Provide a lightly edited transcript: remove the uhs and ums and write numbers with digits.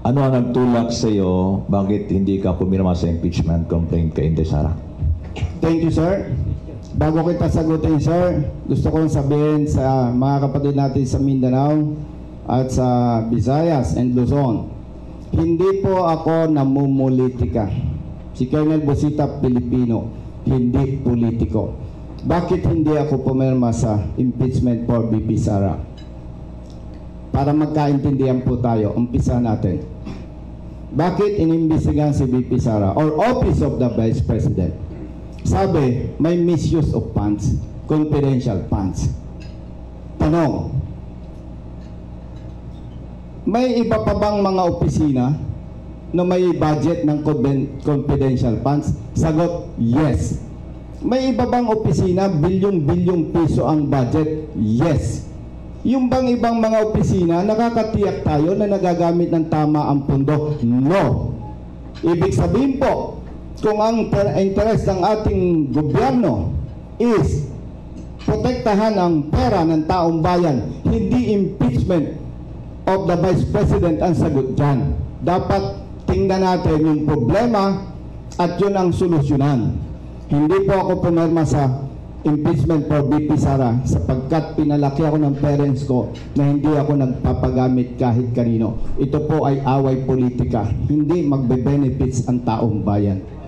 Ano ang nagtulak sa iyo? Bakit hindi ka pumirma sa impeachment complaint kay Inday Sara? Thank you, sir. Bago kita sagutin, sir, gusto kong sabihin sa mga kapatid natin sa Mindanao at sa Visayas and Luzon, hindi po ako namumulitika. Si Colonel Busita Pilipino, hindi politiko. Bakit hindi ako pumirma sa impeachment for VP Sara? Para magkaintindihan po tayo, umpisa natin. Bakit inimbestigahan si VP Sara or Office of the Vice President? Sabi, may misuse of funds, confidential funds. Tanong, may iba pa bang mga opisina na may budget ng confidential funds? Sagot, yes. May iba bang opisina, bilyong-bilyong piso ang budget? Yes. Yung bang ibang mga opisina, nakakatiyak tayo na nagagamit ng tama ang pondo? No. Ibig sabihin po, kung ang interest ng ating gobyerno is protektahan ang pera ng taong bayan, hindi impeachment of the Vice President ang sagot dyan. Dapat tingnan natin yung problema at yun ang solusyonan. Hindi po ako pumirma sa impeachment for VP Sara sapagkat pinalaki ako ng parents ko na hindi ako nagpapagamit kahit kanino. Ito po ay away politika, hindi magbe-benefits ang taong bayan.